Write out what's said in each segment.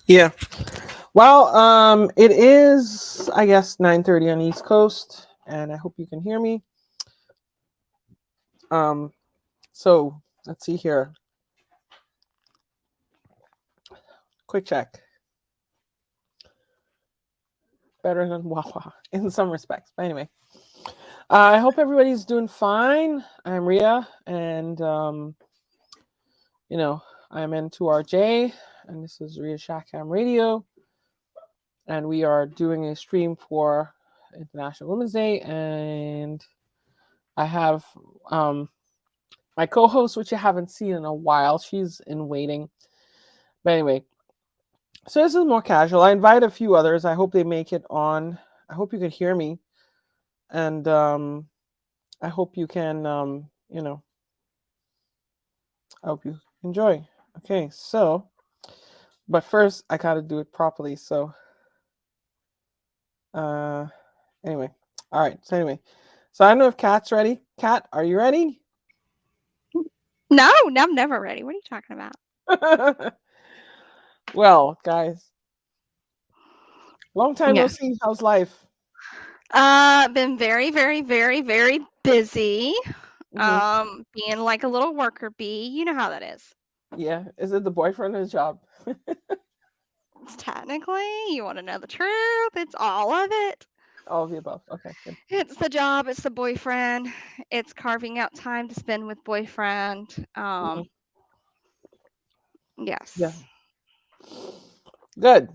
Yeah. Well, it is, I guess, 9:30 on East Coast, and I hope you can hear me. Um, so let's see here. Quick check. Better than Wawa in some respects, but anyway. I hope everybody's doing fine. I'm Ria, and you know, I'm N2RJ, and this is Ria Shack Radio, and we are doing a stream for International Women's Day, and I have my co-host, which you haven't seen in a while. She's in waiting, but anyway, so this is more casual. I invite a few others. I hope they make it on. I hope you can hear me, and I hope you can, I hope you enjoy. Okay, so, but first I gotta do it properly. So, uh, anyway, all right. So anyway, so I don't know if Kat's ready. Kat, are you ready? No, I'm never ready. What are you talking about? Well, guys, long time no Yeah. see. How's life? Been very, very, very, very busy. Hmm. Being like a little worker bee. You know how that is. Yeah, is it the boyfriend or the job? It's technically, you want to know the truth. It's all of it. All of the above. Okay, good. It's the job, it's the boyfriend, it's carving out time to spend with boyfriend. Hmm. Yeah, Yes. good.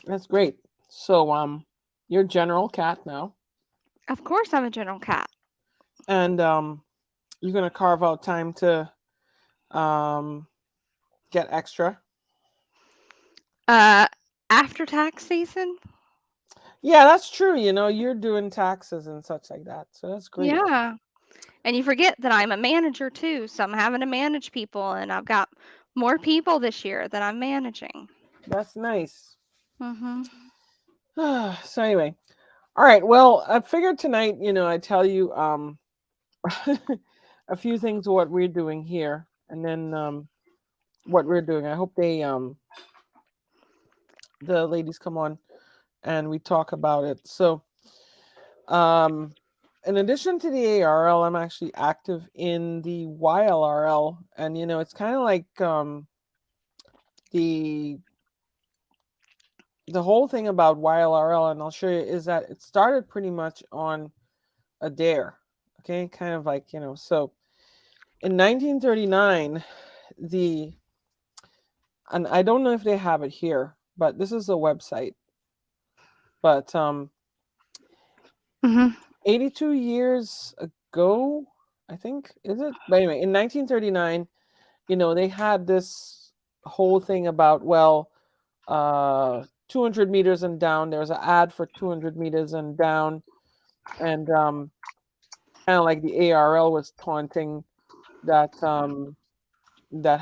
That's great. So, you're General Cat now, Of course I'm a general cat. and you're gonna carve out time to um get extra. Uh, After tax season? Yeah, that's true. You're doing taxes and such like that, so that's great. Yeah. And you forget that I'm a manager too, so I'm having to manage people, and I've got more people this year that I'm managing. That's nice. Mhm. So anyway, all right. Well, I figured tonight, I tell you a few things of what we're doing here, and then what we're doing. I hope the ladies come on and we talk about it. So, um, in addition to the ARL, I'm actually active in the YLRL, and it's kind of like the the whole thing about YLRL, and I'll show you, is that it started pretty much on a dare. Okay, kind of like so in 1939, the and I don't know if they have it here, but this is a website. But Mhm. 82 years ago, I think, is it? But anyway, in 1939, they had this whole thing about, well, 200 meters and down. There's an ad for 200 meters and down, and kind of like the ARL was taunting that how the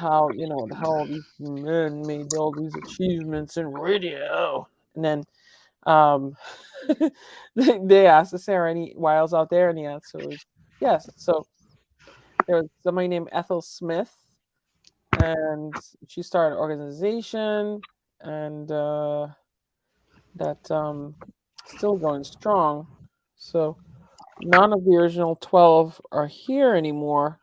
how these men made all these achievements in radio, and then um they asked, is there any wiles out there, and the answer was yes. So there was somebody named Ethel Smith, and she started an organization, and that still going strong. So none of the original 12 are here anymore,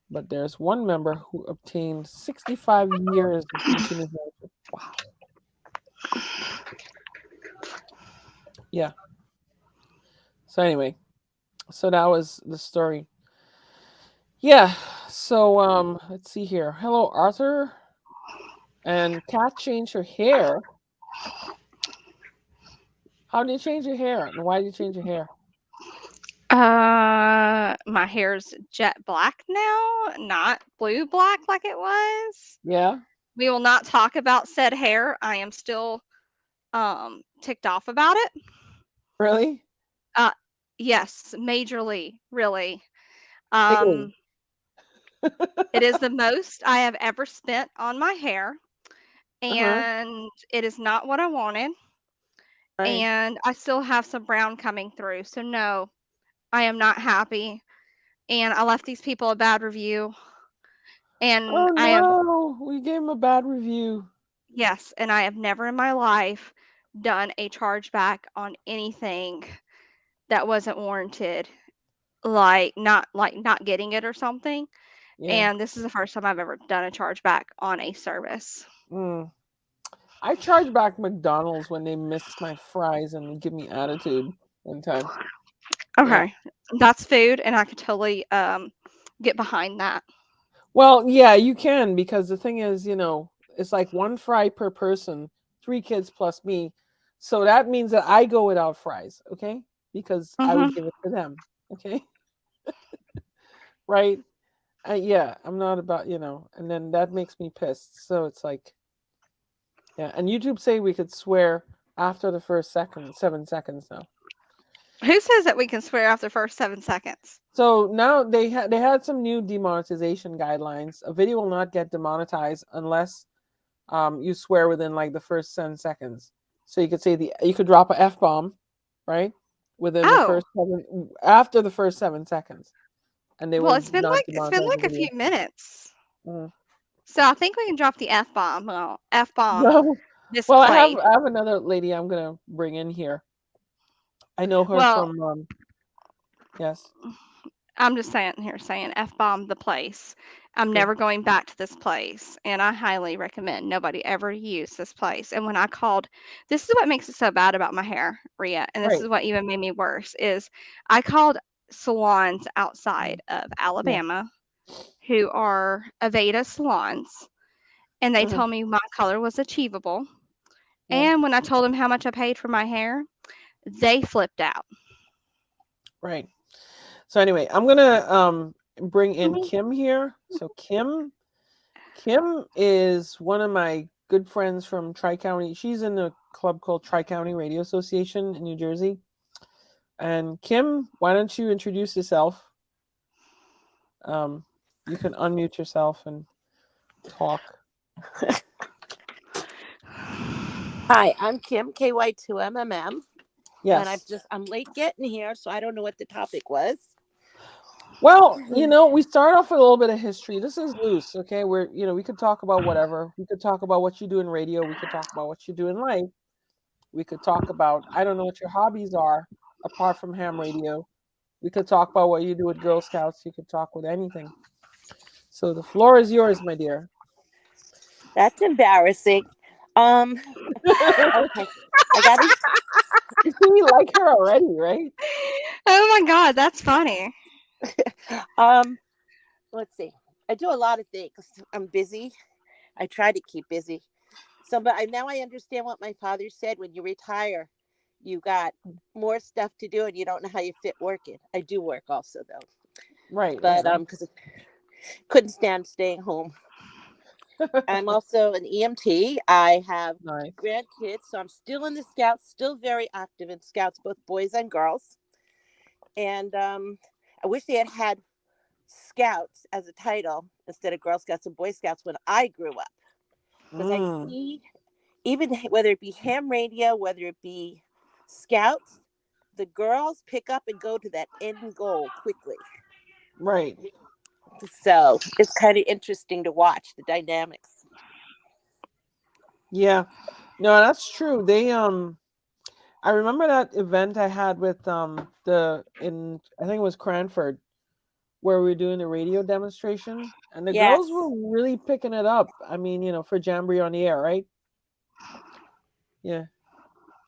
but there's one member who obtained 65 years of continuous membership. Wow. Yeah. So anyway, so that was the story. Yeah. So let's see here. Hello, Arthur. And Kat changed her hair. How did you change your hair? And why did you change your hair? My hair's jet black now, not blue black like it was. Yeah. We will not talk about said hair. I am still ticked off about it. Really? Uh yes, majorly, really. Ew. Um it is the most I have ever spent on my hair, Uh-huh. and it is not what I wanted, Right. and I still have some brown coming through. So no, I am not happy, and I left these people a bad review, And Oh I have, no, we gave him a bad review. yes, and I have never in my life done a chargeback on anything that wasn't warranted, like not getting it or something. Yeah. And this is the first time I've ever done a chargeback on a service. Mm. I charged back McDonald's when they missed my fries and give me attitude one time. Yeah. Okay, that's food, and I could totally get behind that. Well, yeah, you can because the thing is, it's like one fry per person, three kids plus me. So that means that I go without fries, okay? Because I would Mhm. give it to them, okay? Right? Yeah, I'm not about, and then that makes me pissed. So it's like, yeah. And YouTube say we could swear after the first 7 seconds now. Who says that we can swear after the first 7 seconds? So now they had some new demonetization guidelines. A video will not get demonetized unless you swear within like the first 10 seconds. So you could say you could drop a f bomb, right? Within the Oh, first seven after the first 7 seconds, and they well, will not it's been demonetize the like a video. few minutes, Mhm. so I think we can drop the f bomb. Well, f bomb No, well, I have displayed. I have another lady I'm gonna bring in here. I know her Well, from yes, I'm just saying f bomb the place. I'm yeah, never going back to this place, and I highly recommend nobody ever use this place. And when I called, this is what makes it so bad about my hair, Rhea, and this right, is what even made me worse is I called salons mm, outside of yeah, Alabama who are Aveda salons, and they mhm, told me my color was achievable. yeah, And when I told them how much I paid for my hair, they flipped out. right. So anyway, I'm gonna bring in Mhm. Kim here. So Kim is one of my good friends from Tri County. She's in a club called Tri County Radio Association in New Jersey. And Kim, why don't you introduce yourself? Um, you can unmute yourself and talk. Hi, I'm Kim, KY2MMM, and Yes. I'm late getting here, so I don't know what the topic was. Well, we start off with a little bit of history. This is loose, okay? We could talk about whatever. We could talk about what you do in radio. We could talk about what you do in life. We could talk about, I don't know what your hobbies are apart from ham radio. We could talk about what you do with Girl Scouts. You could talk with anything. So the floor is yours, my dear. That's embarrassing. Um, okay, I got to We like her already, right? Oh my god, that's funny. um. Let's see. I do a lot of things. I'm busy. I try to keep busy. So, but now I understand what my father said. When you retire, you got more stuff to do, and you don't know how you fit working. I do work also though, Right, right, but right. because I couldn't stand staying home. I'm also an EMT. I have Nice. grandkids, so I'm still in the Scouts, still very active in Scouts, both boys and girls. And I wish they had Scouts as a title instead of Girl Scouts and Boy Scouts when I grew up. Because I Mm, see, even whether it be ham radio, whether it be Scouts, the girls pick up and go to that end goal quickly. right. So it's kind of interesting to watch the dynamics. Yeah. No, that's true. I remember that event I had with the in I think it was Cranford where we were doing the radio demonstration and the girls Yes. were really picking it up. I mean, for Jamboree on the air, right? Yeah.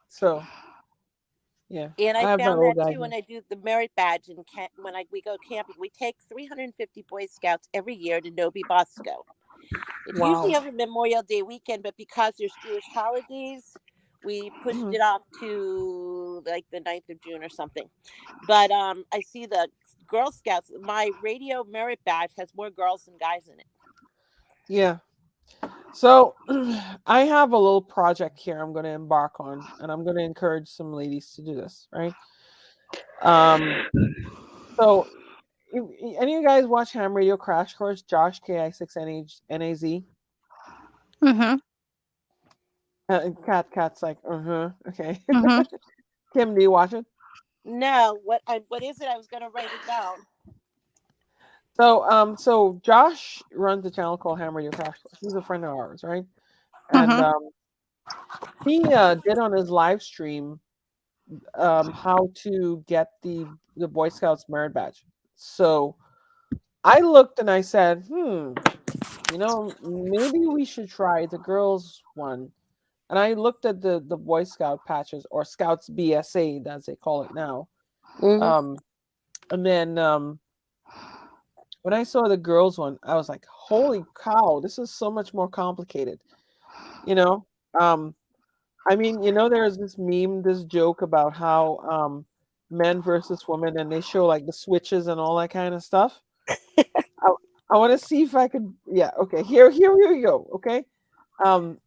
So, yeah. And I I have my found old that guy too here. when I do the merit badge and when we go camping. We take 350 Boy Scouts every year to Novi Bosco. It's usually Wow. over Memorial Day weekend, but because there's Jewish holidays, we pushed Mhm. it off to like the 9th of June or something. But I see the Girl Scouts. My radio merit badge has more girls than guys in it. Yeah. So, I have a little project here I'm going to embark on and I'm going to encourage some ladies to do this, right? Um so any of you guys watch Ham Radio Crash Course? Josh KI6NAZ? Mhm. Cat's like, okay. Mhm. Kim, do you watch it? No, what is it? I was going to write it down. So Josh runs a channel called Ham Radio Crash Course. He's a friend of ours, right? And Mhm. he did on his live stream how to get the Boy Scouts merit badge. So I looked and I said, maybe we should try the girls one. And I looked at the Boy Scout patches or Scouts BSA as they call it now. Mhm. And then when I saw the girls one, I was like, holy cow, this is so much more complicated. You know, um, I mean, there's this meme, this joke about how men versus women, and they show like the switches and all that kind of stuff. I, I want to see if I could. Yeah, okay. Here we go. Okay. I'm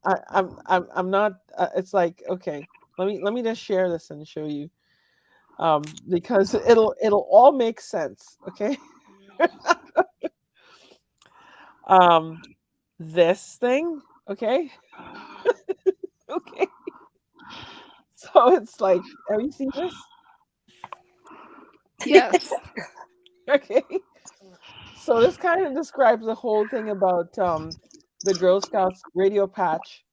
not. It's like, okay. Let me just share this and show you. Because it'll all make sense. Okay. Um, this thing. Okay. Okay. So it's like, have you seen this? Yes. Okay. So this kind of describes the whole thing about the Girl Scouts radio patch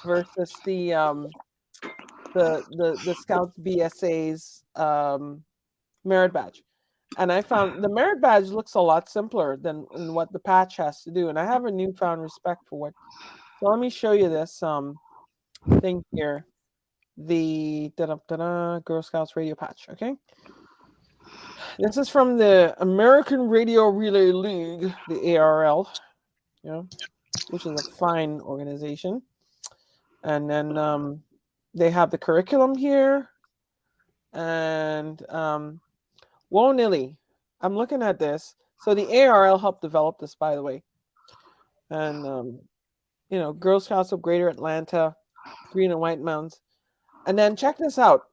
versus the Scouts BSA's merit badge. And I found the merit badge looks a lot simpler than what the patch has to do. And I have a newfound respect for what. So let me show you this thing here. The Girl Scouts radio patch. Okay. This is from the American Radio Relay League, the ARL, which is a fine organization. And then they have the curriculum here. And whoa, Nilly, I'm looking at this. So the ARL helped develop this, by the way. And Girl Scouts of Greater Atlanta, Green and White Mountains. And then check this out.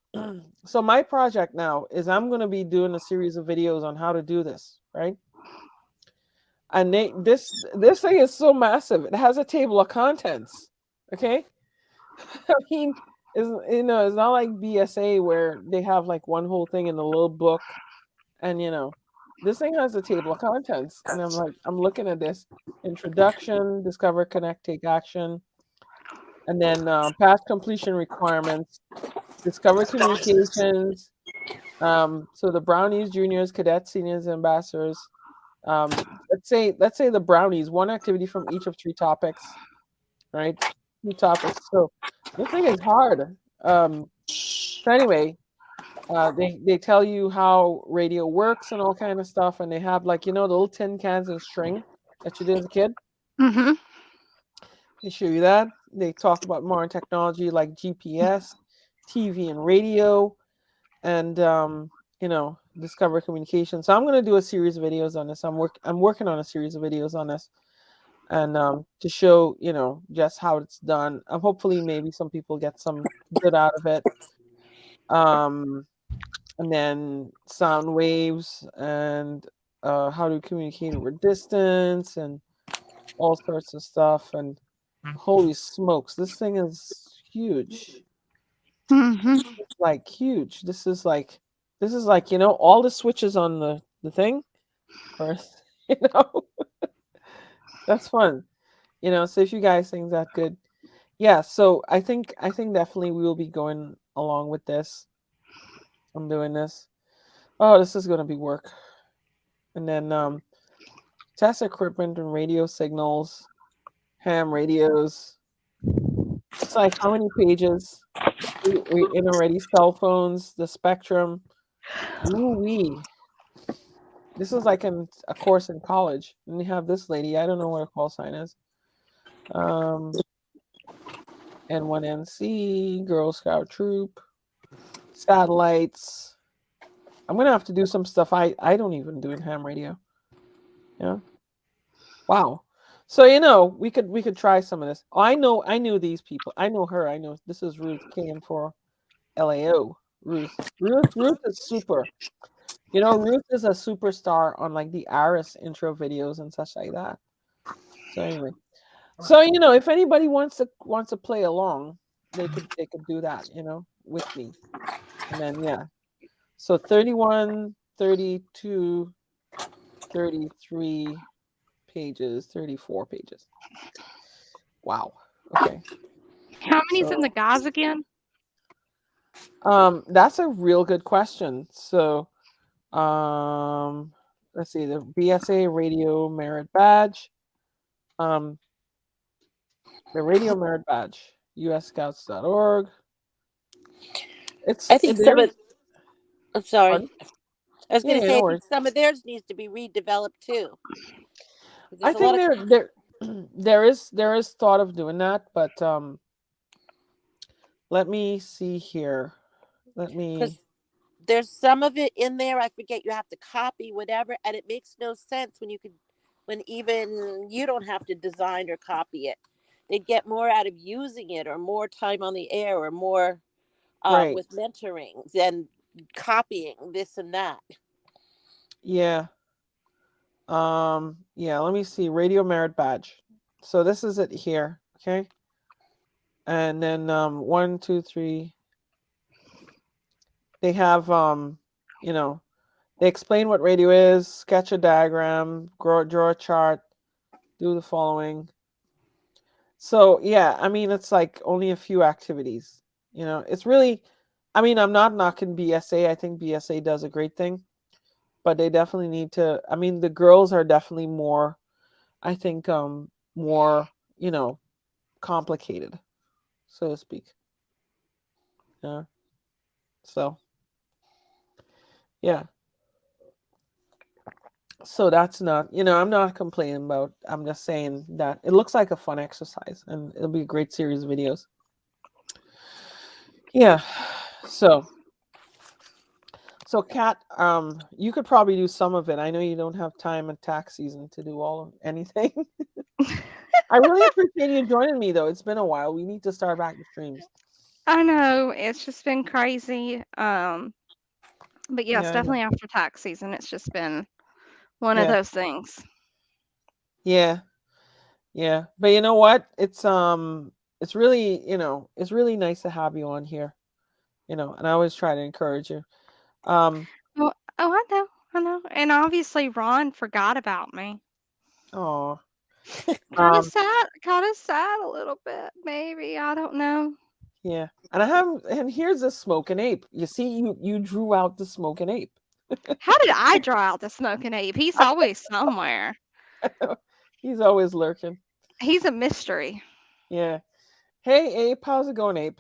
So my project now is I'm going to be doing a series of videos on how to do this, right? And this thing is so massive. It has a table of contents. Okay. I mean, it's not like BSA where they have like one whole thing in a little book, and this thing has a table of contents, and I'm looking at this: introduction, discover, connect, take action, and then past completion requirements, discover communications. So the brownies, juniors, cadets, seniors, ambassadors. Let's say the brownies, one activity from each of 3 topics, right? 2 topics. So this thing is hard. So anyway, they tell you how radio works and all kind of stuff, and they have like the little tin cans and string that you did as a kid. Mhm. They show you that. They talk about modern technology like GPS, TV, and radio, and discover communication. So I'm gonna do a series of videos on this. I'm working on a series of videos on this, and to show just how it's done. Hopefully maybe some people get some good out of it. Um, and then sound waves and how to communicate over distance and all sorts of stuff. And holy smokes, this thing is huge. Mhm. It's like huge. This is like all the switches on the thing. Or you know, that's fun. So if you guys think that good, yeah. So I think definitely we will be going along with this. I'm doing this. Oh, this is gonna be work. And then test equipment and radio signals, ham radios. It's like how many pages? We in already cell phones, the spectrum. Ooh wee. This is like a course in college. And we have this lady. I don't know what her call sign is. Um, N1NC, Girl Scout Troop, satellites. I'm gonna have to do some stuff I don't even do in ham radio. Yeah. Wow. So we could try some of this. Oh, I knew these people. I know her. I know this is Ruth KN4 LAO. Ruth is super. Ruth is a superstar on like the Aris intro videos and such like that. So anyway. So if anybody wants to play along, they could do that, with me. And then yeah. So 31, 32, 33 pages, 34 pages. Wow. Okay. How many's in the So guys again? that's a real good question. So let's see, the BSA Radio Merit Badge. Um the Radio Merit Badge, usscouts.org. I think some There's of. I'm sorry. pardon? I was going to Yeah, say no I think worries. some of theirs needs to be redeveloped too. 'Cause I there's a think lot of there is thought of doing that, but let me see here. Let me because there's some of it in there. I forget you have to copy whatever, and it makes no sense when you could, when even you don't have to design or copy it. They'd get more out of using it, or more time on the air, or more right. with mentoring than copying this and that. Yeah. Yeah, let me see. Radio Merit Badge. So this is it here. Okay. And then one, two, three. They have you know, they explain what radio is, sketch a diagram, draw a chart, do the following. So yeah, I mean it's like only a few activities. It's really, I mean, I'm not knocking BSA. I think BSA does a great thing, but they definitely need to. I mean, the girls are definitely more, I think, more, complicated, so to speak. Yeah. So yeah. So that's not, I'm not complaining about. I'm just saying that it looks like a fun exercise, and it'll be a great series of videos. Yeah. So Kat, you could probably do some of it. I know you don't have time in tax season to do all of anything. I really appreciate you joining me, though. It's been a while. We need to start back the streams. I know it's just been crazy. But yes, Yeah, I know. definitely after tax season, it's just been one of Yeah, those things. yeah, yeah. But you know what? It's really, it's really nice to have you on here. And I always try to encourage you. Um, Well, oh, I know, and obviously Ron forgot about me. oh, Kind of um, sad, kind of sad a little bit, maybe. I don't know. yeah. And here's the smoking ape. You see, you drew out the smoking ape. How did I draw out the smoking ape? He's always somewhere. He's always lurking. He's a mystery. Yeah. Hey, ape, how's it going, ape?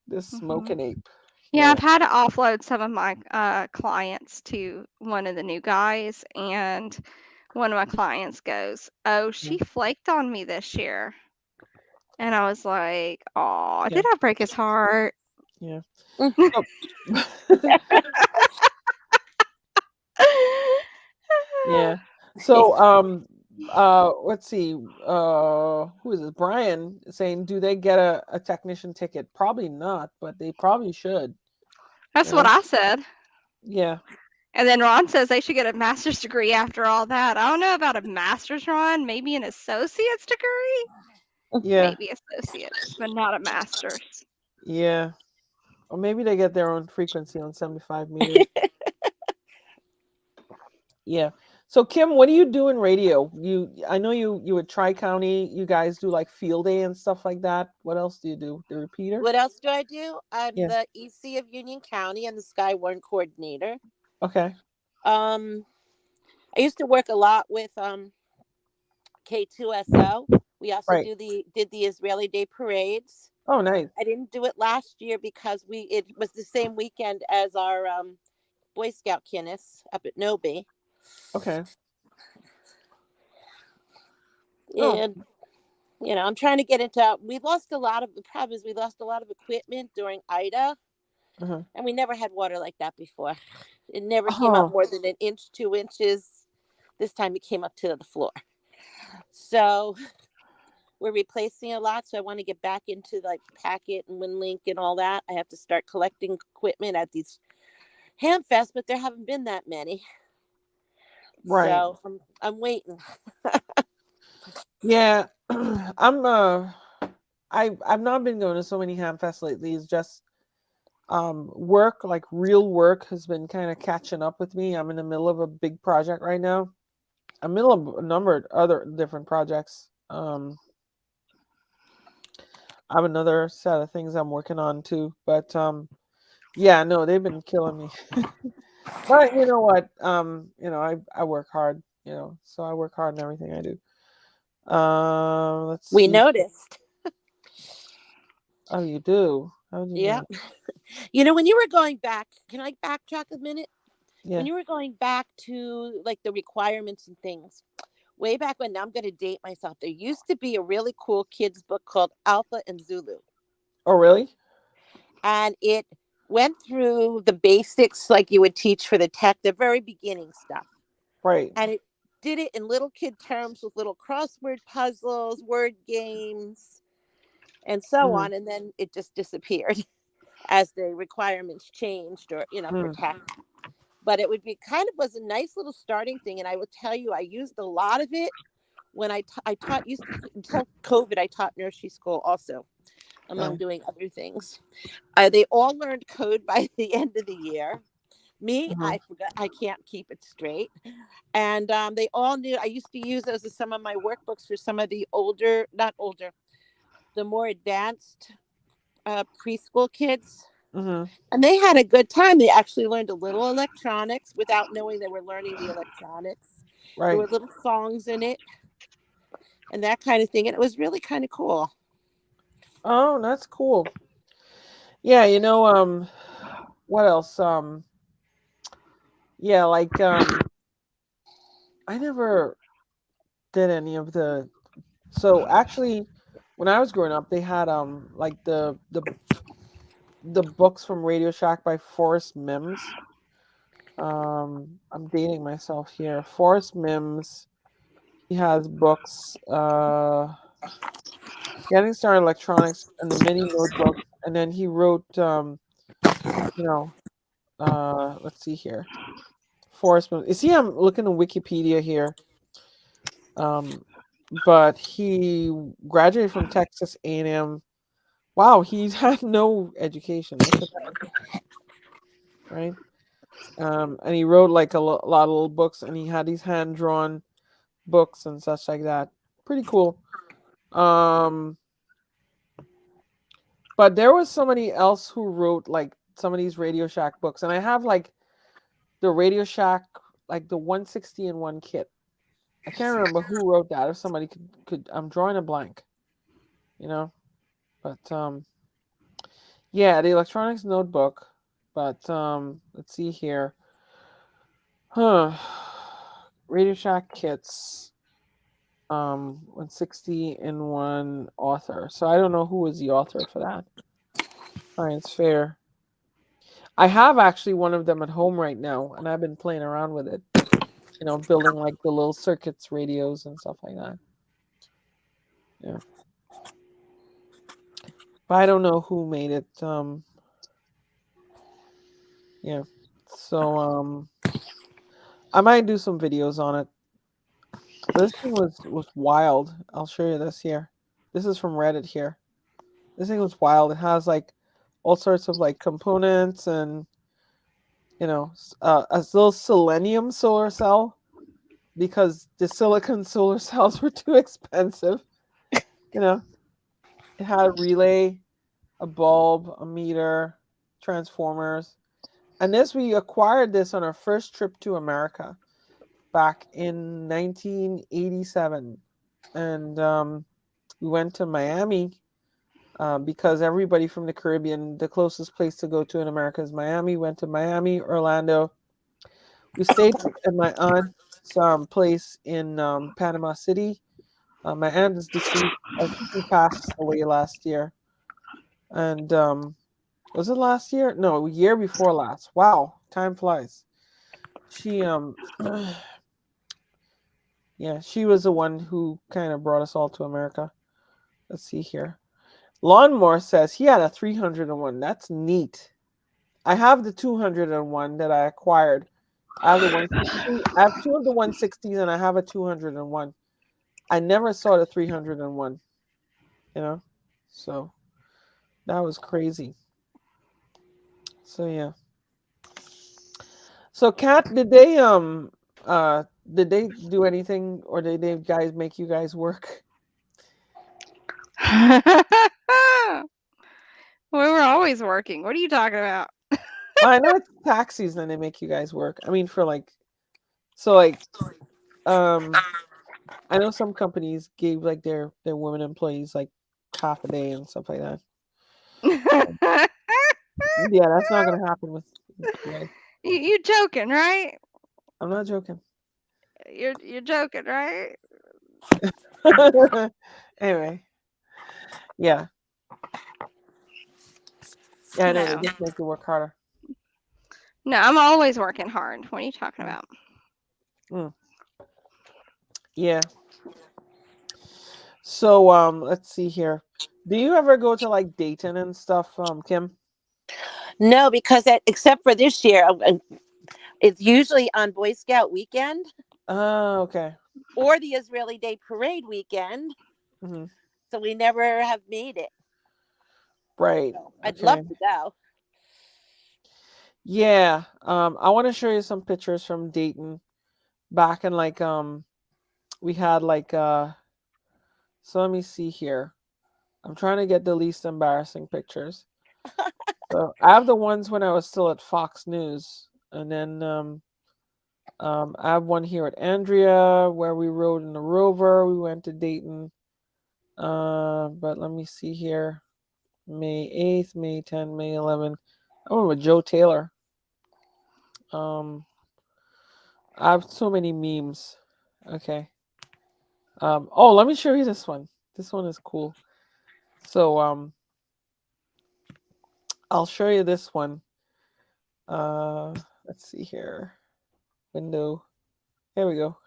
This Hmm. smoking ape. Yeah, Yeah. I've had to offload some of my clients to one of the new guys, and one of my clients goes, "Oh, Yeah. she flaked on me this year." And I was like, "Oh, Yeah. did I break his heart?" Yeah. Mm. So, yeah. So, let's see. Who is it? Brian saying, do they get a technician ticket? Probably not, but they probably should. That's You what know? I said. Yeah. And then Ron says they should get a master's degree after all that. I don't know about a master's, Ron. Maybe an associate's degree? Yeah. Maybe associates, but not a master's. Yeah. Or maybe they get their own frequency on 75 meters. Yeah. So Kim, what do you do in radio? I know you at Tri County. You guys do like field day and stuff like that. What else do you do? The repeater? What else do I do? I'm Yeah. the EC of Union County and the Skywarn coordinator. Okay. Um, I used to work a lot with K2SO. We also Right. did the Israeli Day parades. Oh, nice. I didn't do it last year because it was the same weekend as our Boy Scout Kinnis up at Nobi. Okay. Oh. And I'm trying to get into. We lost a lot of the problem is we lost a lot of equipment during Ida, Uh-huh. and we never had water like that before. It never came up Oh. more than an inch, 2 inches. This time it came up to the floor. So we're replacing a lot. So I want to get back into like Packet and WinLink and all that. I have to start collecting equipment at these Hamfests, but there haven't been that many. Right. So I'm waiting. Yeah. I've not been going to so many ham fests lately. It's just work, like real work, has been kind of catching up with me. I'm in the middle of a big project right now. I'm in the middle of a number of other different projects. I have another set of things I'm working on too. But yeah, no, they've been killing me. But you know what? I work hard, so I work hard in everything I do. Let's We see. noticed. Oh, you do? How do you Yeah. know? When you were going back, can I backtrack a minute? When Yeah. you were going back to like the requirements and things, way back when, now I'm going to date myself, there used to be a really cool kids book called Alpha and Zulu. Oh, really? And it went through the basics like you would teach for the tech, the very beginning stuff. Right. And it did it in little kid terms with little crossword puzzles, word games, and so Mm-hmm. on. And then it just disappeared as the requirements changed, or, for tech. But it would be was a nice little starting thing. And I will tell you, I used a lot of it when I taught, until COVID, I taught nursery school also, among Okay. doing other things. They all learned code by the end of the year. Me, Mm-hmm. I forgot, I can't keep it straight. And they all knew. I used to use those as some of my workbooks for some of the older, not older, the more advanced preschool kids. Mm-hmm. And they had a good time. They actually learned a little electronics without knowing they were learning the electronics. There Right. were little songs in it and that kind of thing. And it was really kind of cool. Oh, that's cool. Yeah, what else? Yeah, like I never did any of the so actually when I was growing up they had like the books from Radio Shack by Forrest Mims. I'm dating myself here. Forrest Mims, he has books, Getting Started Electronics and the Mini Notebook, and then he wrote you know, let's see here. Forrest Mims. You see, I'm looking at Wikipedia here. Um, but he graduated from Texas A&M. Wow, he's had no education. Look at that, right? And he wrote like lot of little books, and he had these hand drawn books and such like that. Pretty cool. Um, but there was somebody else who wrote like some of these Radio Shack books, and I have like the Radio Shack, like the 160 in one kit. I can't remember who wrote that. If somebody could I'm drawing a blank, you know. But yeah, the electronics notebook. But let's see here. Huh. Radio Shack kits. 160 in one author. So I don't know who was the author for that. Science fair. I have actually one of them at home right now, and I've been playing around with it. Building like the little circuits, radios, and stuff like that. Yeah, but I don't know who made it. Yeah. So I might do some videos on it. This thing was wild. I'll show you this here. This is from Reddit here. This thing was wild. It has like all sorts of like components and a little selenium solar cell because the silicon solar cells were too expensive. You know, it had a relay, a bulb, a meter, transformers, and we acquired this on our first trip to America back in 1987, and we went to Miami because everybody from the Caribbean, the closest place to go to in America is Miami. Went to Miami, Orlando. We stayed at my aunt's place in Panama City. My aunt is deceased. I think she passed away last year. And was it last year? No, year before last. Wow, time flies. She yeah, she was the one who kind of brought us all to America. Let's see here. Lawnmower says he had a 301. That's neat. I have the 201 that I acquired. I have the 160. I have two of the 160s and I have a 201. I never saw the 301, you know? So that was crazy. So yeah. So Kat, did they do anything, or did they guys make you guys work? We were always working. What are you talking about? Well, I know it's tax season and they make you guys work. I mean, for like, so like, um, I know some companies gave like their women employees like half a day and stuff like that. Yeah, that's not gonna happen with you guys. You joking, right? I'm not joking. You're joking, right? Anyway, yeah, yeah, I know they No. just make you work harder. No, I'm always working hard. What are you talking Mm, about? mm, yeah. So let's see here. Do you ever go to like Dayton and stuff, Kim? No, because except for this year, it's usually on Boy Scout weekend Oh, okay. or the Israeli Day Parade weekend. Hmm. So we never have made it. Right. So I'd love Okay. to go. Yeah. I want to show you some pictures from Dayton back in like we had like so let me see here. I'm trying to get the least embarrassing pictures. So I have the ones when I was still at Fox News, and then I have one here at Andrea where we rode in the Rover. We went to Dayton. But let me see here. May 8th, May 10th, May 11th. I went with Joe Taylor. Um, I have so many memes. Okay. Oh, let me show you this one. This one is cool. So I'll show you this one. Let's see here. Window. Here we go.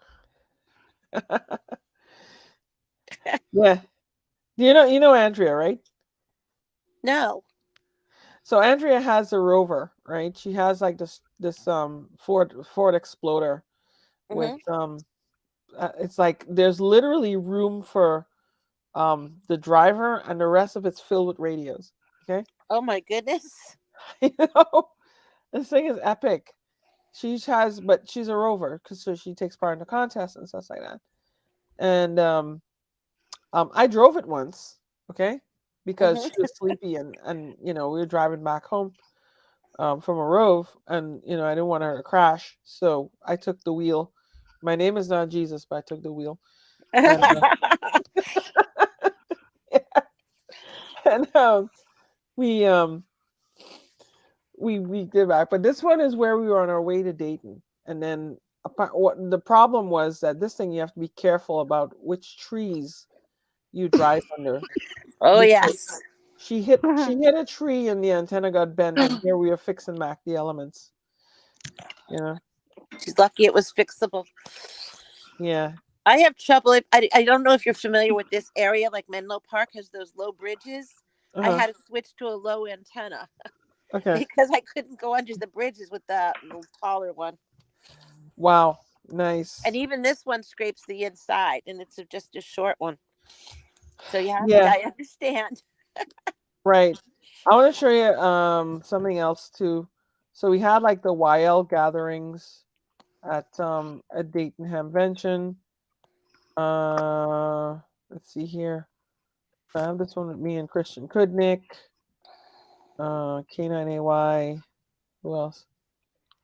Yeah. You know Andrea, right? No. So Andrea has a Rover, right? She has like this Ford Exploder with Hmm. it's like there's literally room for the driver and the rest of it's filled with radios. Okay? Oh my goodness. You know, this thing is epic. But she's a Rover because so she takes part in the contest and stuff like that. And I drove it once, okay, because Hmm. she was sleepy and we were driving back home from a rove, and I didn't want her to crash, so I took the wheel. My name is not Jesus, but I took the wheel, and and we we did back. But this one is where we were on our way to Dayton, and then what the problem was that this thing you have to be careful about which trees you drive under Oh because yes. she hit a tree and the antenna got bent, and here we are fixing back the elements. You know, She's lucky it was fixable. yeah. I have trouble. I don't know if you're familiar with this area, like Menlo Park has those low bridges. I Uh-huh. had to switch to a low antenna Okay. because I couldn't go under the bridges with the little taller one. Wow. And Nice. even this one scrapes the inside, and it's just a short one. So yeah, Yeah. I understand. Right. I want to show you something else too. So we had like the YL gatherings at Dayton Hamvention. Let's see here. So I have this one with me and Christian Kudnick. K9AY. Who else?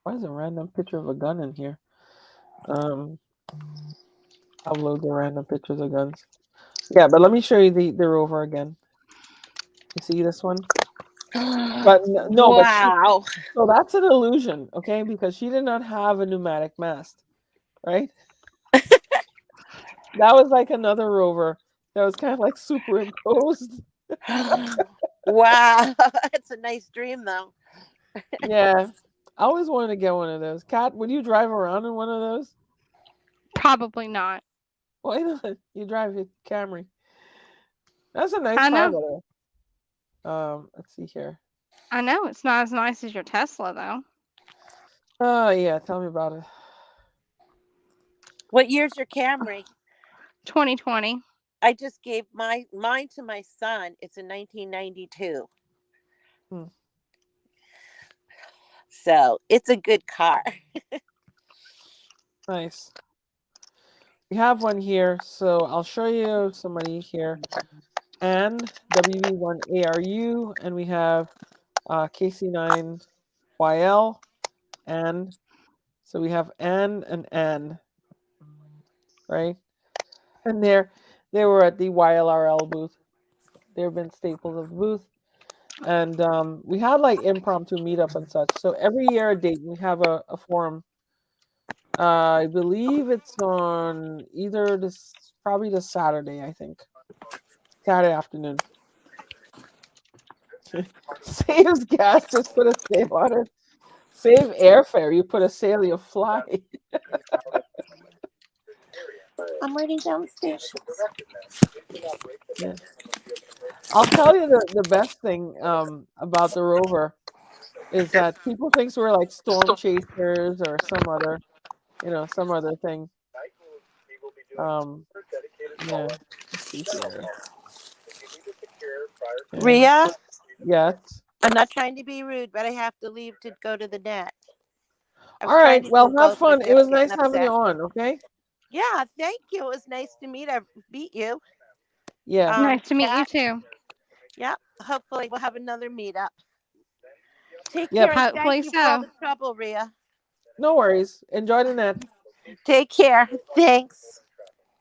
Why is a random picture of a gun in here? Um, Upload the random pictures of guns. Yeah, but let me show you the rover again. You see this one? But no, but Wow. so that's an illusion, okay? Because she did not have a pneumatic mast, right? That was like another rover that was kind of like superimposed. Wow. It's a nice dream though. Yeah, I always wanted to get one of those. Kat, would you drive around in one of those? Probably not. Why not? You drive your Camry. That's a nice I car, by know. the way. Let's see here. I know it's not as nice as your Tesla though. Oh yeah, tell me about it. What year's your Camry? 2020. I just gave mine to my son. It's a 1992. Hmm. So it's a good car. Nice. We have one here, so I'll show you somebody here. And WB1ARU, and we have KC9YL, and so we have N and N, right? And they were at the YLRL booth. They've been staples of the booth. And we had like impromptu meetup and such. So every year at Dayton, we have a forum. I believe it's on either this, probably this Saturday, I think. Saturday afternoon. Saves gas, just put a sale on it. Save airfare, you put a sale, you fly. I'm writing down stations. Yeah. I'll tell you the best thing about the Rover is that people think we're like storm chasers or some other thing. Yeah. Let's see here. Yeah. Ria, Yes. I'm not trying to be rude, but I have to leave to go to the net. I All was trying right. to Well, do have both, but fun. It Jeff's was getting nice having you upset. on. Okay. Yeah, thank you. It was nice to meet you. Yeah. Nice to meet you Kat, too. yeah, hopefully we'll have another meetup. Take care Yep. and thank Hopefully you for all so. the trouble, Ria. No worries. Enjoy the net. Take care. Thanks.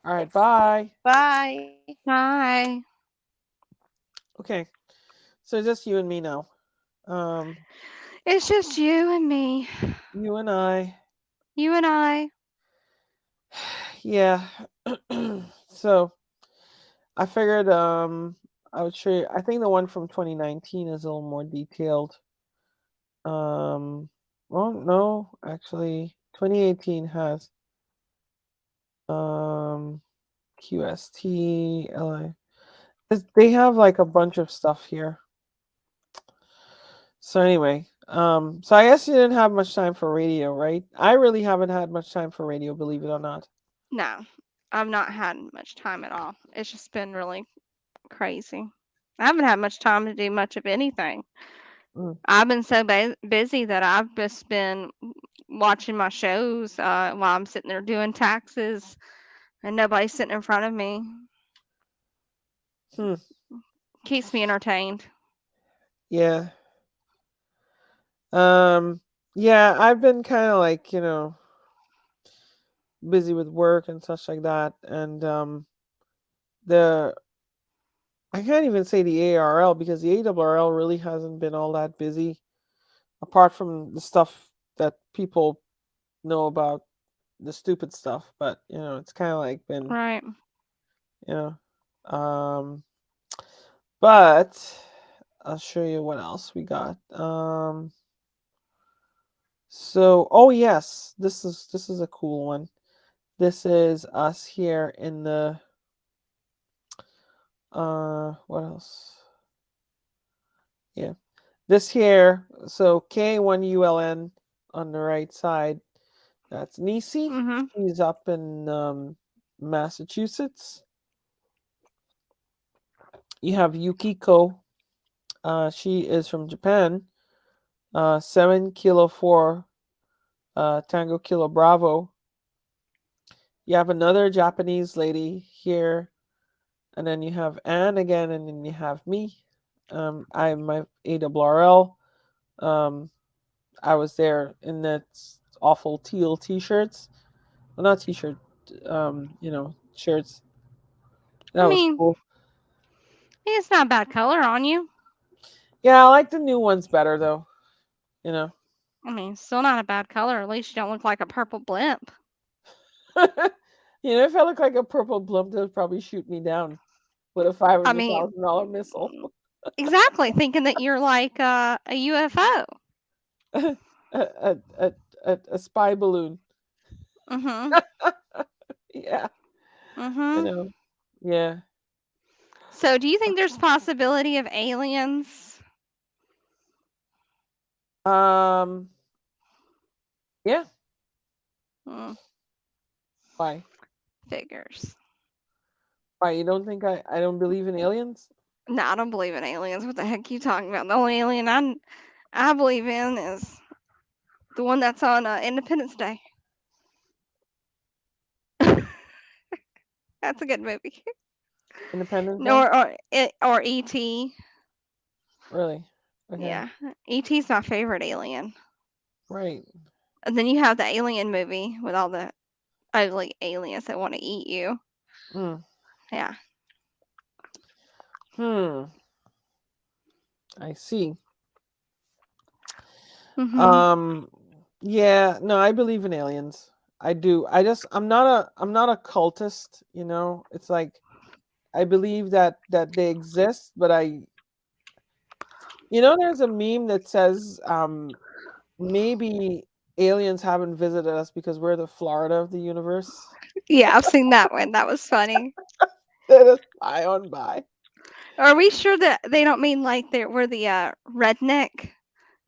All right. Bye. Bye. Bye. Okay. So just you and me now. Um, It's just you and me. you and I. You and I. Yeah. So I figured I would show you. I think the one from 2019 is a little more detailed. Well, no, actually, 2018 has um QST, LI. They have like a bunch of stuff here. So anyway, so I guess you didn't have much time for radio, right? I really haven't had much time for radio, believe it or not. No, I've not had much time at all. It's just been really crazy. I haven't had much time to do much of anything. Mm. I've been so busy that I've just been watching my shows while I'm sitting there doing taxes and nobody's sitting in front of me. Hmm. Keeps me entertained. Yeah. Um. Yeah, I've been kind of like busy with work and such like that, and the I can't even say the ARL because the ARL really hasn't been all that busy, apart from the stuff that people know about, the stupid stuff. But it's kind of like been Right. you know, um, but I'll show you what else we got. So oh yes, this is a cool one. This is us here in the what else? Yeah. This here, so K1ULN on the right side, that's Nisi. Mhm. She's up in Massachusetts. You have Yukiko. She is from Japan. 7 Kilo 4 Tango Kilo Bravo. You have another Japanese lady here, and then you have Anne again, and then you have me. I'm my ARRL. I was there in that awful teal t-shirts. Well, not t-shirt, shirts. I That was mean, cool. it's not a bad color on you. Yeah, I like the new ones better though. You know. I mean, still not a bad color. At least you don't look like a purple blimp. If I look like a purple blimp, they'll probably shoot me down with a five I hundred mean, thousand dollar missile. exactly, thinking that you're like a UFO. a, a, a, a spy balloon. Mhm. Yeah, you Mhm. know. Yeah. So, do you think there's possibility of aliens? Um. Yeah. Mm, Why? figures. Why you don't think I don't believe in aliens? No, I don't believe in aliens. What the heck are you talking about? The only alien I believe in is The one that's on Independence Day. That's a good movie. Independence Day? Or E.T. Really? Okay. Yeah, E.T.'s my favorite alien. Right. And then you have the Alien movie with all the ugly aliens that want to eat you. Mm. Yeah. Hmm. I see. Mhm. Um, yeah, no, I believe in aliens. I do. I'm not a cultist, you know. It's like I believe that they exist, but there's a meme that says maybe aliens haven't visited us because we're the Florida of the universe. Yeah, I've seen that one. That was funny. They just fly on by. Are we sure that they don't mean like we're the redneck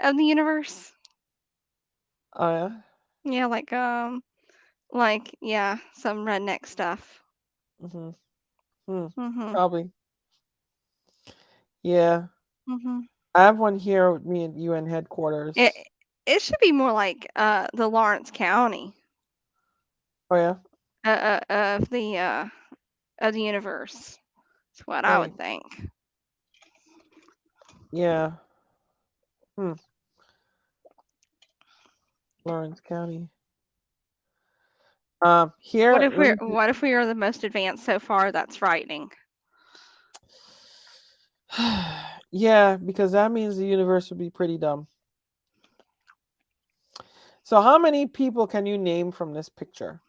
of the universe? Oh yeah. Yeah, like yeah, some redneck stuff. Mhm. Hmm. Mhm. Probably. Yeah. Mhm. I have one here with me at UN It headquarters. it should be more like the Lawrence County Oh yeah. uh, uh, of the uh of the universe. That's what I Right. would think. Yeah. Hmm. Lawrence County. Here, let me. What if we are the most advanced so far? That's frightening. Yeah, because that means the universe would be pretty dumb. So, how many people can you name from this picture?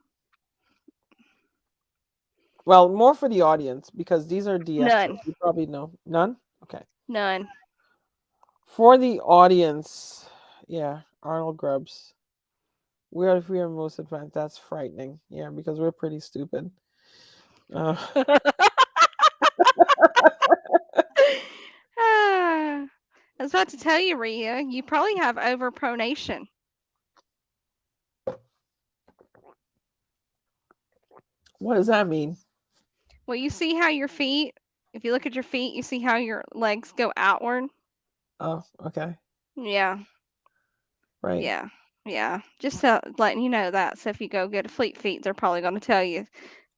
Well, more for the audience because these are DXers. None. You probably know none. Okay. None. For the audience, yeah, Arnold Grubbs. If we are most advanced, that's frightening. Yeah, because we're pretty stupid. Uh, Ah, I was about to tell you, Rhea, you probably have overpronation. what does that mean? Well, you see how your feet, if you look at your feet, you see how your legs go outward? Oh, okay, Yeah, right. yeah, yeah. Just letting you know that. So if you go get a fleet feet, they're probably going to tell you,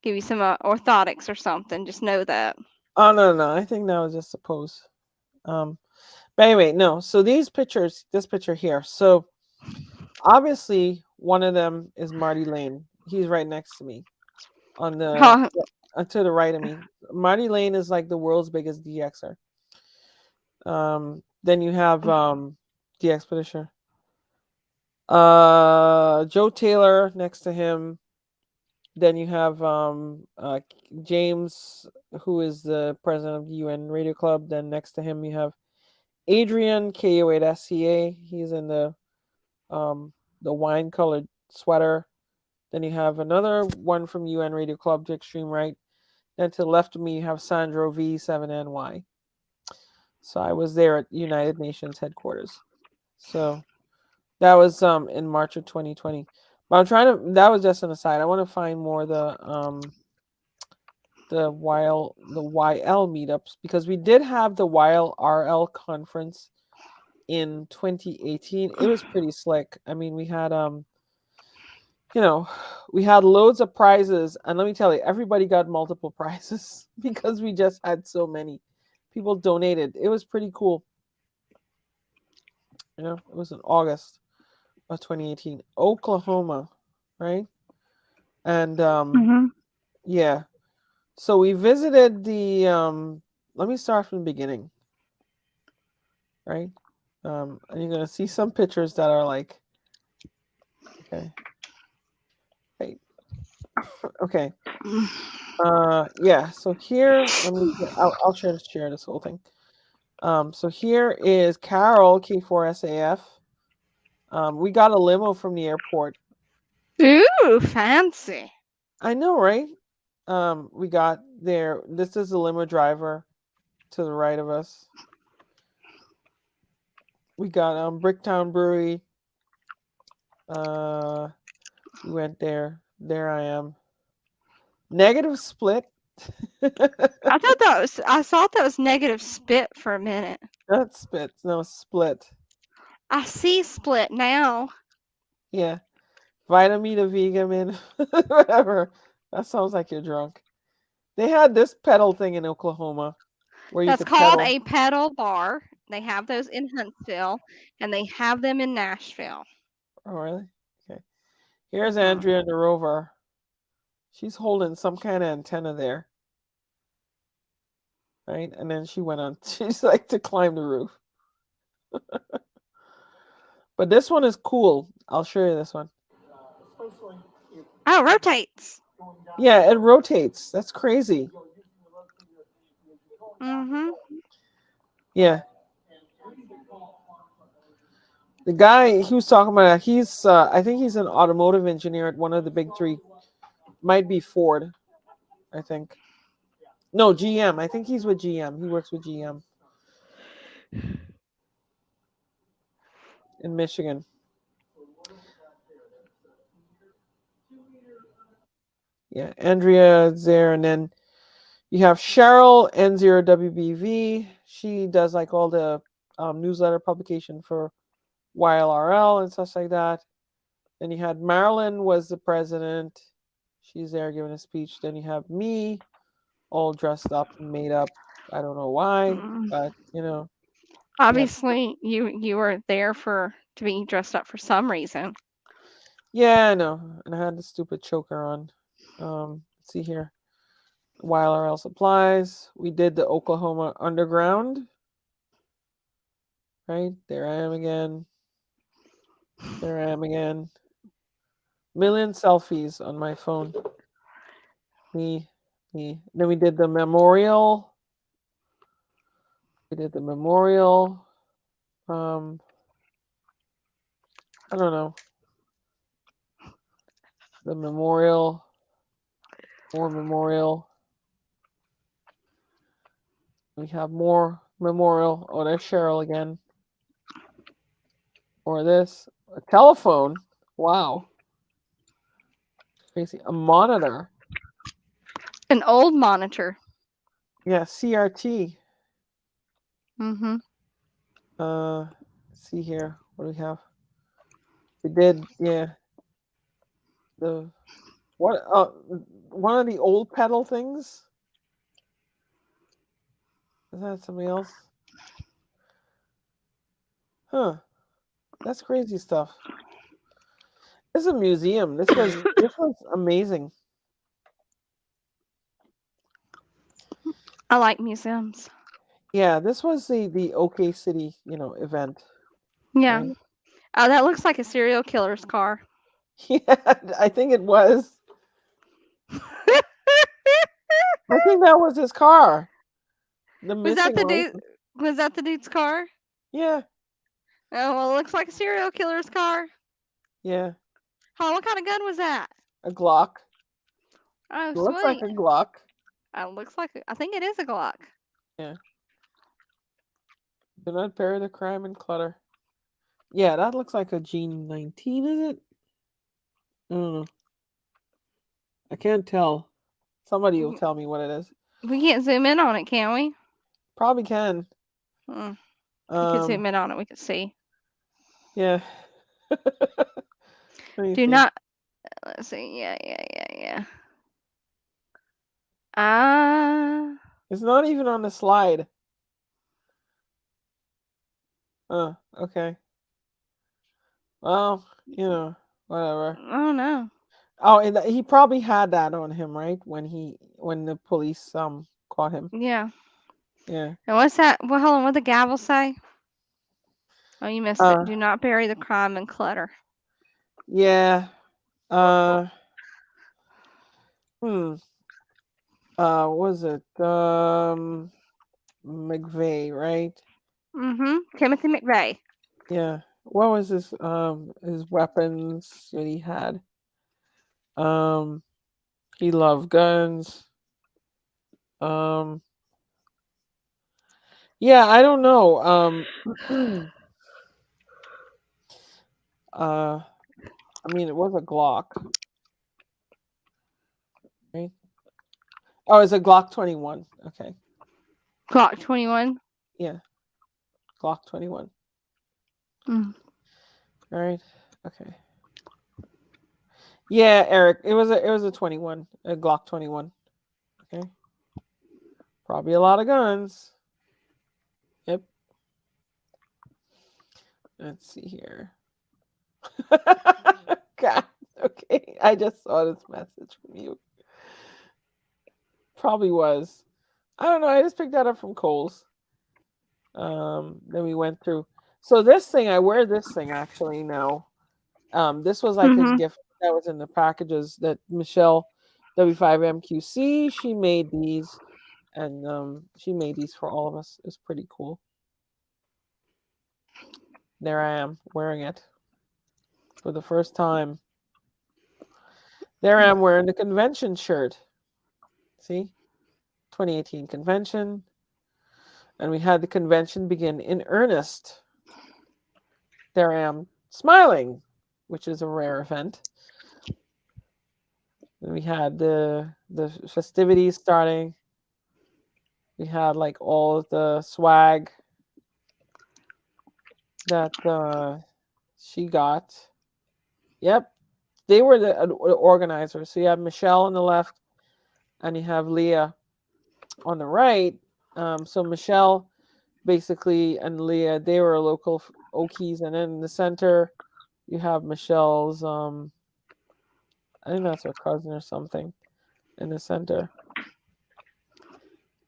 give you some orthotics or something. Just know that. Oh no, no, I think that was just a pose. Um, but anyway, no. So these pictures, this picture here. So obviously, one of them is Marty Lane. He's right next to me on the Huh. to the right of me. Marty Lane is like the world's biggest DXer. Then you have the Expedition. Joe Taylor next to him. Then you have James, who is the president of the UN Radio Club. Then next to him you have Adrian KO8SCA. He's in the wine colored sweater. Then you have another one from UN Radio Club to extreme right. Then to the left of me you have Sandro V7NY. So I was there at United Nations headquarters. So that was in March of 2020. But I'm trying to. That was just an aside. I want to find more the YL meetups because we did have the YLRL conference in 2018. It was pretty slick. I mean, we had you know, we had loads of prizes, and let me tell you, everybody got multiple prizes because we just had so many. People donated. It was pretty cool. It was in August of 2018, Oklahoma, right? And Mhm. yeah, so we visited the. Let me start from the beginning, right? And you're gonna see some pictures that are like, okay, right, okay. Yeah. So here, I'll share this whole thing. So here is Carol K4SAF. We got a limo from the airport. Ooh, fancy. I know, right? We got there. This is the limo driver to the right of us. We got Bricktown Brewery. Uh, we went there. There I am. Negative split. I thought that was negative spit for a minute. Not spit. No split. I see split now. Yeah. Vitamin, vegan, whatever. That sounds like you're drunk. They had this pedal thing in Oklahoma where you That's could called pedal. a pedal bar. They have those in Huntsville, and they have them in Nashville. Oh, really? Okay. Here's Mhm. Andrea in the rover. She's holding some kind of antenna there, right? And then she went on. She's like to climb the roof. But this one is cool. I'll show you this one. Oh, it rotates. Yeah, it rotates. That's crazy. Mhm. Yeah. The guy he was talking about, he's I think he's an automotive engineer at one of the big three. Might be Ford, I think. No, GM. I think he's with GM. He works with GM in Michigan. Yeah, Andrea's there, and then you have Cheryl N0WBV. She does like all the newsletter publication for YLRL and stuff like that. Then you had Marilyn was the president. She's there giving a speech. Then you have me, all dressed up and made up. I don't know why, Mm. but you know, yeah, Obviously, you were there for to be dressed up for some reason. yeah, I know. And I had the stupid choker on. Let's see here. YLRL supplies. We did the Oklahoma Underground. Right there, I am again. There I am again. Million selfies on my phone. Me, me. Then we did the memorial. We did the memorial. Um, I don't know. The memorial. More memorial. We have more memorial. Oh, there's Cheryl again. Or this. A telephone. Wow. Crazy. A monitor. An old monitor. Yeah, CRT. Mhm. See here. What do we have? We did, yeah. The what? One of the old pedal things. Is that somebody else? Huh. That's crazy stuff. This is a museum. This was amazing. I like museums. Yeah, this was the OK City, event, Yeah. right? Oh, that looks like a serial killer's car. Yeah, I think it was. I think that was his car. The Was that missing the dude? license. Was that the dude's car? Yeah, Oh, well, it looks like a serial killer's car. yeah. Oh, what kind of gun was that? A Glock. Oh, It looks like sweet. a Glock. Looks like I think it is a Glock. Yeah. Do not bury the crime in clutter. Yeah, that looks like a G19, is it? I don't know. I can't tell. Somebody will tell me what it is. We can't zoom in on it, can we? Probably can. Mm. If we could Um, zoom in on it, we could see. yeah. Let me Do see. not. Let's see. Yeah. Ah. It's not even on the slide. Okay. Well, whatever. Oh no. Oh, and he probably had that on him, right? When the police caught him. Yeah. Yeah. And what's that? Well, hold on. What the gavel say? Oh, you missed it. Uh, Do not bury the crime in clutter. yeah. Uh, hmm. What was it? McVeigh, right? Timothy McVeigh. Yeah. What was his weapons that he had? Um, he loved guns. Um, yeah, I don't know. I mean, it was a Glock, right? Oh, it's a Glock 21. Okay. Glock 21. Yeah, Glock 21. Mm. All right. Okay. Yeah, Eric. It was a 21, a Glock 21. Okay. Probably a lot of guns. Yep. Let's see here. God. Okay. I just saw this message from you. Probably was. I don't know. I just picked that up from Kohl's. Then we went through. So this thing, I wear this thing actually now. This was like a Mhm. gift that was in the packages that Michelle W5MQC, she made these, and she made these for all of us. It's pretty cool. There I am wearing it for the first time. There I am wearing the convention shirt. See? 2018 convention. And we had the convention begin in earnest. There I am smiling, which is a rare event. And we had the festivities starting. We had like all of the swag that she got. Yep, they were the organizers. So you have Michelle on the left, and you have Leah on the right. So Michelle, basically, and Leah, they were local Okies, and then in the center, you have Michelle's. I think that's her cousin or something, in the center.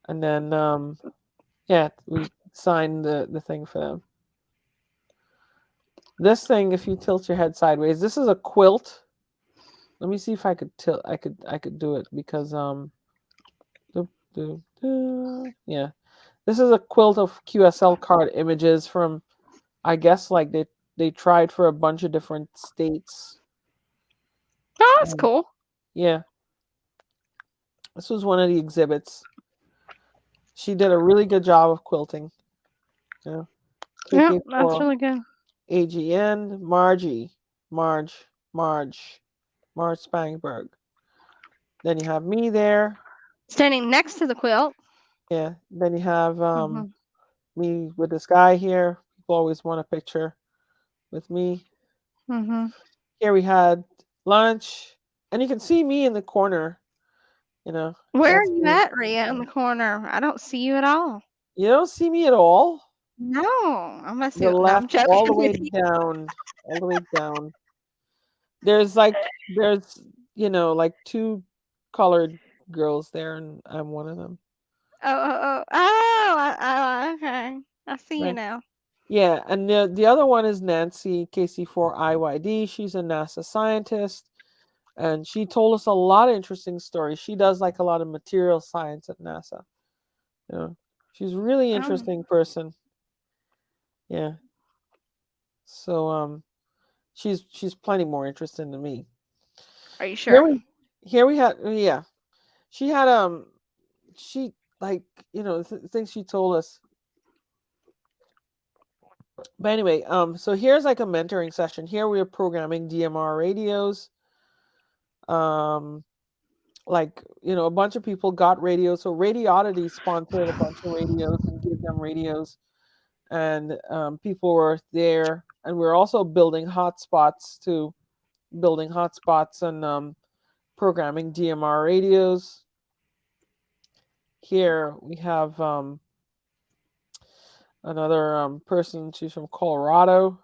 And then, yeah, we signed the thing for them. This thing, if you tilt your head sideways, this is a quilt. Let me see if I could tilt. I could do it because yeah, this is a quilt of QSL card images from, I guess, like they tried for a bunch of different states. Oh, that's cool. Yeah, this was one of the exhibits. She did a really good job of quilting. Yeah, Yeah, that's KK4 really good. AGN Marge Spangberg. Then you have me there. Standing next to the quilt. Yeah. Then you have Mhm. me with this guy here. People always want a picture with me. Mhm. Here we had lunch, and you can see me in the corner. You know, Where are that's you me. at, Rhea, in the corner? I don't see you at all. You don't see me at all. No, I must The see. No, I'm left, joking all the way with you. down, all the way down. There's like two colored girls there, and I'm one of them. Okay. I see you Right. now. Yeah, and the other one is Nancy KC4IYD. She's a NASA scientist, and she told us a lot of interesting stories. She does like a lot of material science at NASA. You know, she's a really Um, interesting person. Yeah. So she's plenty more interesting than me. are you Here sure? we here we had yeah. She had she like things she told us. But anyway, so here's like a mentoring session. Here we are programming DMR radios. Um like a bunch of people got radios, so Radioddity sponsored a bunch of radios and gave them radios, and people were there, and we're also building hotspots and programming DMR radios. Here we have another person. She's from Colorado,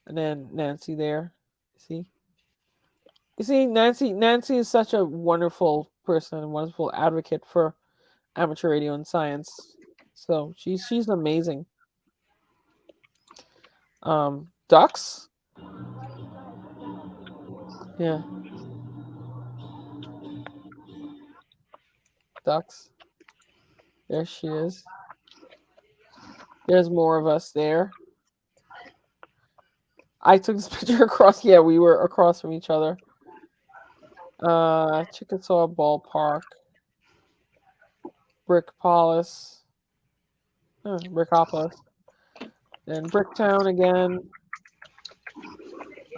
and then Nancy there. You see, Nancy is such a wonderful person, wonderful advocate for amateur radio and science. So she's amazing. Ducks. Yeah, ducks. There she is. There's more of us there. I took this picture across. Yeah, we were across from each other. Chickasaw Ballpark. Brickopolis. Brickopolis. Then Bricktown again.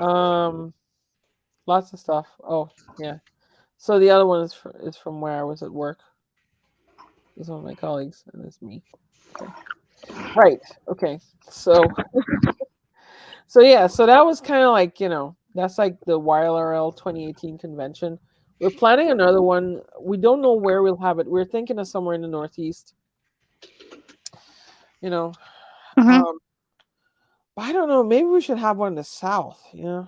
Um, Lots of stuff. Oh, yeah. So the other one is from where I was at work. This is one of my colleagues, and it's me. Okay. Right. Okay. So yeah. So that was kind of like That's like the YLRL 2018 convention. We're planning another one. We don't know where we'll have it. We're thinking of somewhere in the Northeast. You know, Hmm. but I don't know. Maybe we should have one in the South. You know,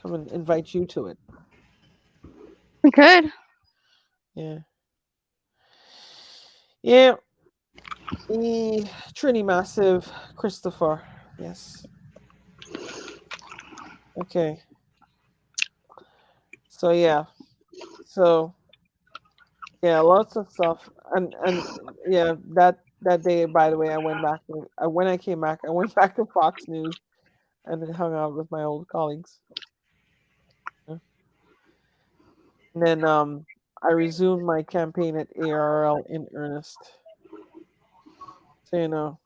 come and invite you to it. We could. Yeah, yeah. Trini Massive, Christopher. Yes. Okay. So yeah. So yeah, lots of stuff. And yeah, that day, by the way, I went back when I came back, I went back to Fox News and then hung out with my old colleagues. Yeah. And then I resumed my campaign at ARL in earnest. So you know,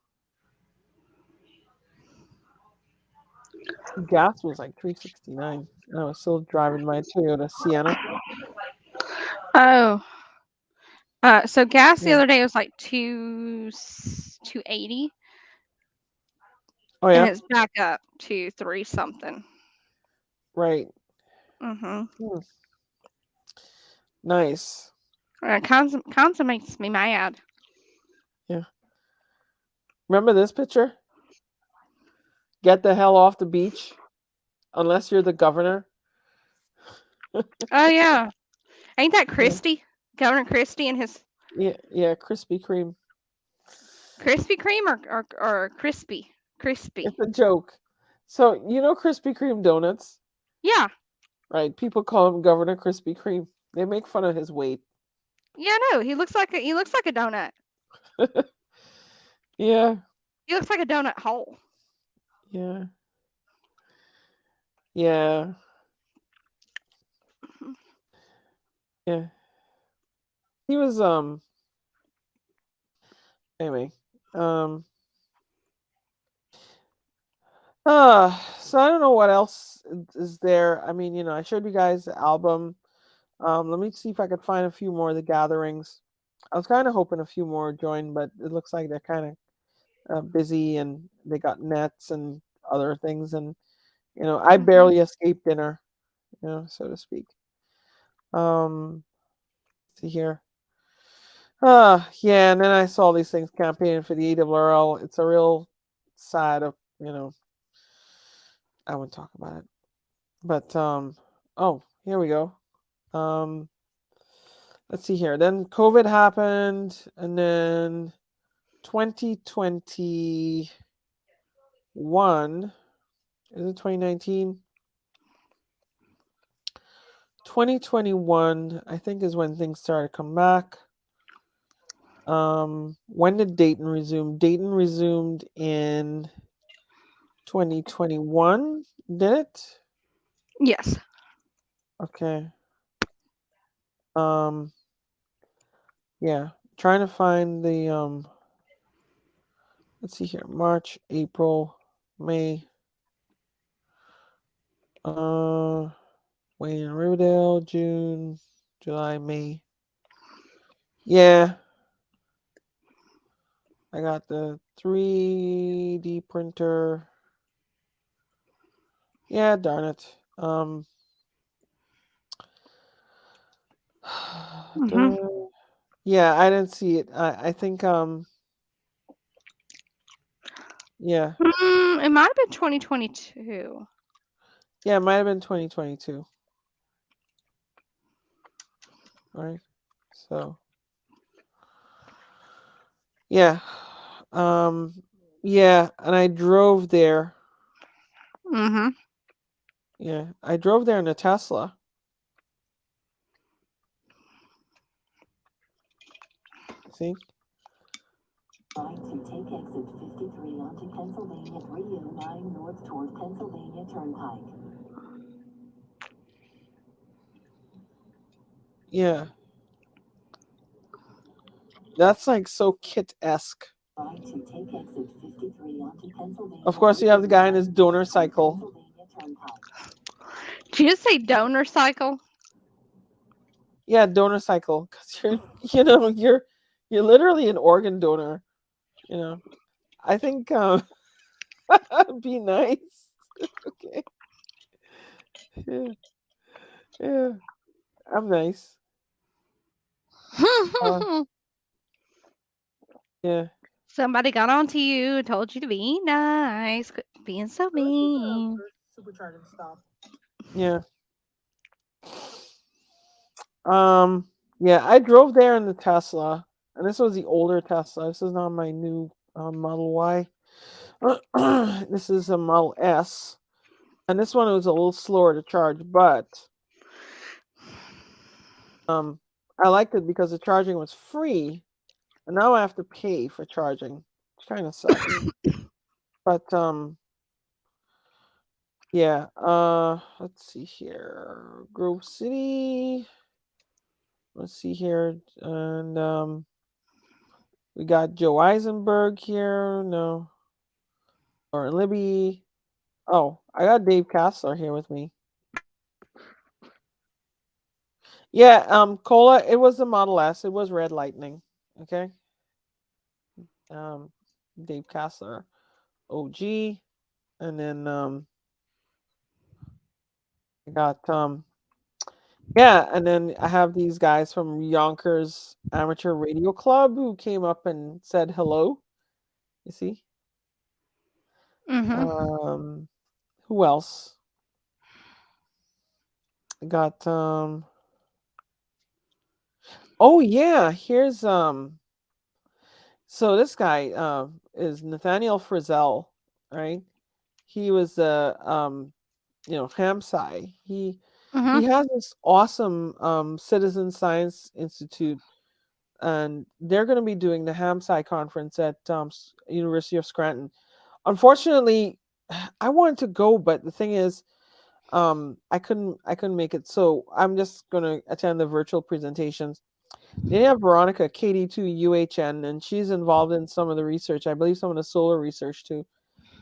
gas was like 369. And I was still driving my Toyota Sienna. Oh. So gas the Yeah. other day was like 280, Oh and yeah. it's back up to 3 something. Right. Mm-hmm. Hmm. Nice. Constant makes me mad. Yeah. Remember this picture? Get the hell off the beach, unless you're the governor. Oh yeah, ain't that Yeah. Christie? Governor Christie and his Yeah. Yeah. Krispy Kreme. Krispy Kreme or crispy? Crispy. It's a joke. So you know Krispy Kreme donuts, Yeah. right? People call him Governor Krispy Kreme. They make fun of his weight. Yeah, no, he looks like a donut. Yeah. He looks like a donut hole. Yeah. Yeah. Yeah. He was anyway. Um so I don't know what else is there. I mean, you know, I showed you guys the album. Let me see if I could find a few more of the gatherings. I was kind of hoping a few more joined, but it looks like they're kind of busy and they got nets and other things. And you know, I Hmm. barely escaped dinner, you know, so to speak. Um, see here. Yeah, and then I saw these things campaigning for the ARRL. It's a real side of, you know, I won't talk about it. But oh, here we go. Um, let's see here. Then COVID happened, and then 2021, is it 2019? 2021, I think, is when things started to come back. When did Dayton resume? Dayton resumed in 2021, did it? Yes. Okay. Um, yeah, trying to find the let's see here. March, April, May. Uh, Wayne and Riverdale, June, July, May. Yeah, I got the 3D printer. Yeah, darn it. Hmm. Yeah, I didn't see it. I think yeah. It might have been 2022. Yeah, it might have been 2022. Right? So, yeah. Um yeah, and I drove there. Mm-hmm. Yeah, I drove there in a Tesla. See? Right to take exit 53 onto Pennsylvania 309 north toward Pennsylvania Turnpike. Yeah. That's like so kit-esque. Right to take exit 53 onto Pennsylvania. Of course, you have the guy in his donor cycle. Pennsylvania Turnpike. Did you just say donor cycle? Yeah, donor cycle. Because you're, you know, you're literally an organ donor. You know, I think be nice. Okay. Yeah, yeah. I'm nice. Yeah. Somebody got onto you and told you to be nice. Quit being so mean. Supercharging stop. Yeah. Um. Yeah, I drove there in the Tesla, and this was the older Tesla. This is not my new Model Y. This is a Model S, and this one was a little slower to charge, but I liked it because the charging was free, and now I have to pay for charging, which kind of sucks. But yeah. Let's see here, Grove City. Let's see here, and we got Joe Eisenberg here. No, or Libby. Oh, I got Dave Castler here with me. Yeah, Cola. It was the Model S. It was Red Lightning. Okay. Um, Dave Castler, OG, and then I got yeah, and then I have these guys from Yonkers Amateur Radio Club who came up and said hello. You see? Mm-hmm. Who else? I got oh yeah, here's so this guy is Nathaniel Frizzell, right? He was Hamsci. He Mm-hmm. has this awesome Citizen Science Institute, and they're going to be doing the Hamsci conference at University of Scranton. Unfortunately, I wanted to go, but the thing is, I couldn't make it. So I'm just going to attend the virtual presentations. They have Veronica KD2UHN, and she's involved in some of the research. I believe some of the solar research too.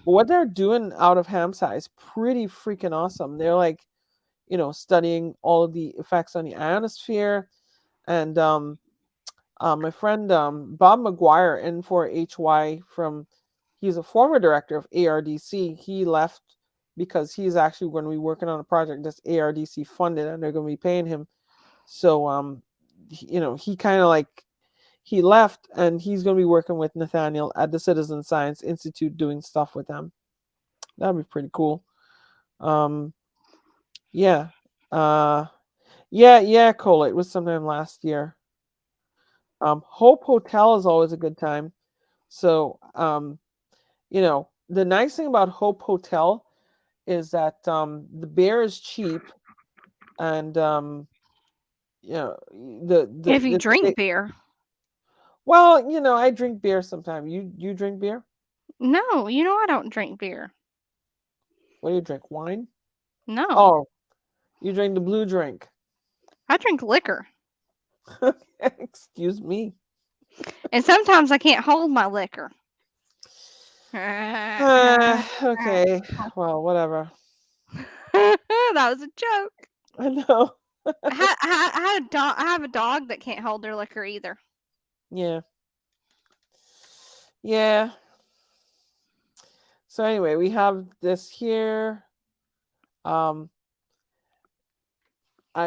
But what they're doing out of Hamsci is pretty freaking awesome. They're like, studying all of the effects on the ionosphere. And my friend Bob McGuire, N4HY, he's a former director of ARDC. He left because he's actually going to be working on a project that's ARDC funded, and they're going to be paying him. So, he kind of like he left, and he's going to be working with Nathaniel at the Citizen Science Institute doing stuff with them. That'd be pretty cool. Yeah. Yeah, Cola. It was sometime last year. Hope Hotel is always a good time. So, the nice thing about Hope Hotel is that the beer is cheap, and If you the drink beer. well, I drink beer sometimes. You drink beer? No, I don't drink beer. What do you drink? Wine? No. Oh, you drink the blue drink. I drink liquor. Excuse me. And sometimes I can't hold my liquor. Okay. Well, whatever. That was a joke. I know. I have a dog that can't hold their liquor either. Yeah. Yeah. So anyway, we have this here. I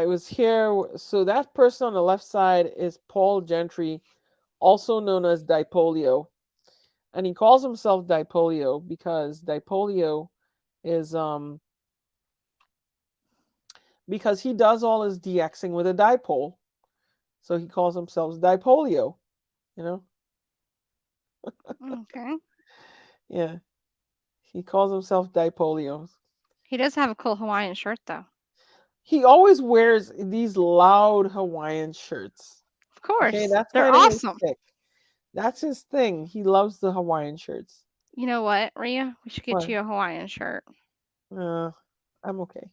was here. So that person on the left side is Paul Gentry, also known as Dipolio. And he calls himself Dipolio because Dipolio is because he does all his DXing with a dipole. So he calls himself Dipolio, you know? Okay. Yeah. He calls himself Dipolio. He does have a cool Hawaiian shirt though. He always wears these loud Hawaiian shirts. Of Okay, course. that's They're kind of his awesome. stick. That's his thing. He loves the Hawaiian shirts. You know what, Rhea? We should get What? you a Hawaiian shirt. I'm okay.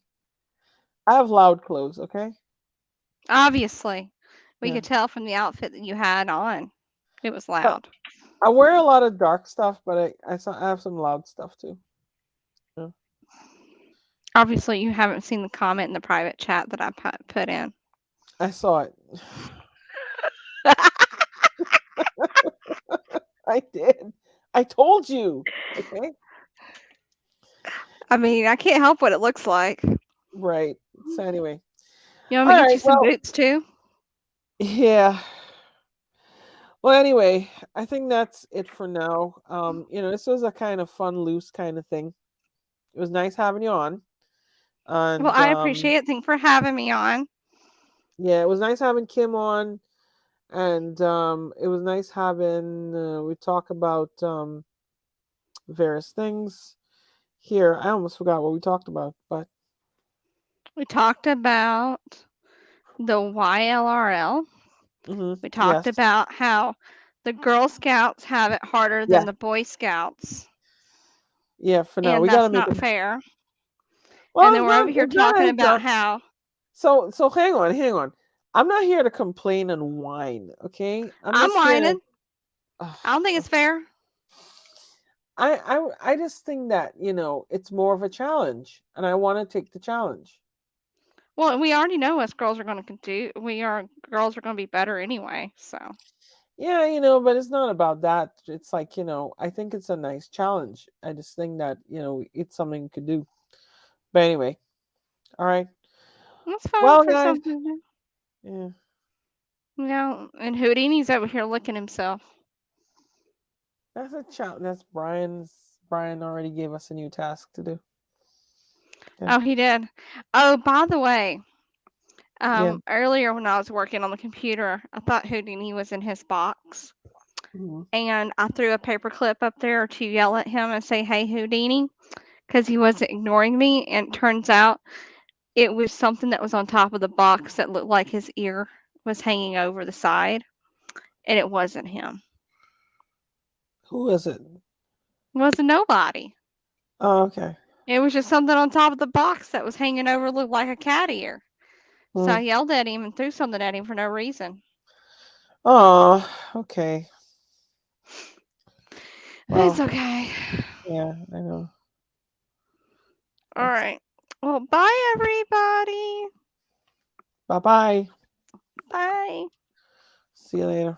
I have loud clothes, okay? Obviously. We Yeah. could tell from the outfit that you had on. It was But loud. I wear a lot of dark stuff, but I have some loud stuff too. Yeah. Obviously, you haven't seen the comment in the private chat that I put in. I saw it. I did. I told you. Okay. I mean, I can't help what it looks like. Right. So anyway, You want all me to get right. you some Well, boots too? yeah. Well, anyway, I think that's it for now. This was a kind of fun, loose kind of thing. It was nice having you on, Well, and I appreciate it. Thanks for having me on. yeah, it was nice having Kim on, and it was nice having we talk about various things here. I almost forgot what we talked about, but We talked about the YLRL. We talked yes, about how the Girl Scouts have it harder yeah, than the Boy Scouts, yeah. For now, and we gotta that's make not it. fair. Well, And then we're over here it's not a talking heads about up. how So hang on. I'm not here to complain and whine. Okay, I'm I'm just here to. whining. I don't think it's fair. I just think that it's more of a challenge, and I want to take the challenge. Well, we already know us girls are going to do. Girls are going to be better anyway. So Yeah, but it's not about that. It's like I think it's a nice challenge. I just think that it's something you could do. But anyway, all right. that's fine Well, for guys, something to yeah, do. Yeah, and Houdini's over here licking himself. that's a challenge. That's Brian's. Brian already gave us a new task to do. Yeah, Oh, he did. Oh, by the way, yeah. earlier when I was working on the computer, I thought Houdini was in his box, Mhm. and I threw a paper clip up there to yell at him and say, "Hey, Houdini," because he wasn't ignoring me. And it turns out it was something that was on top of the box that looked like his ear was hanging over the side, and it wasn't him. Who is it? It wasn't nobody. Oh, okay. It was just something on top of the box that was hanging over, looked like a cat ear. So Hmm. I yelled at him and threw something at him for no reason. Oh, okay. It's Well, okay. yeah, I know. All That's right. Well, bye, everybody. bye bye. Bye. See you later.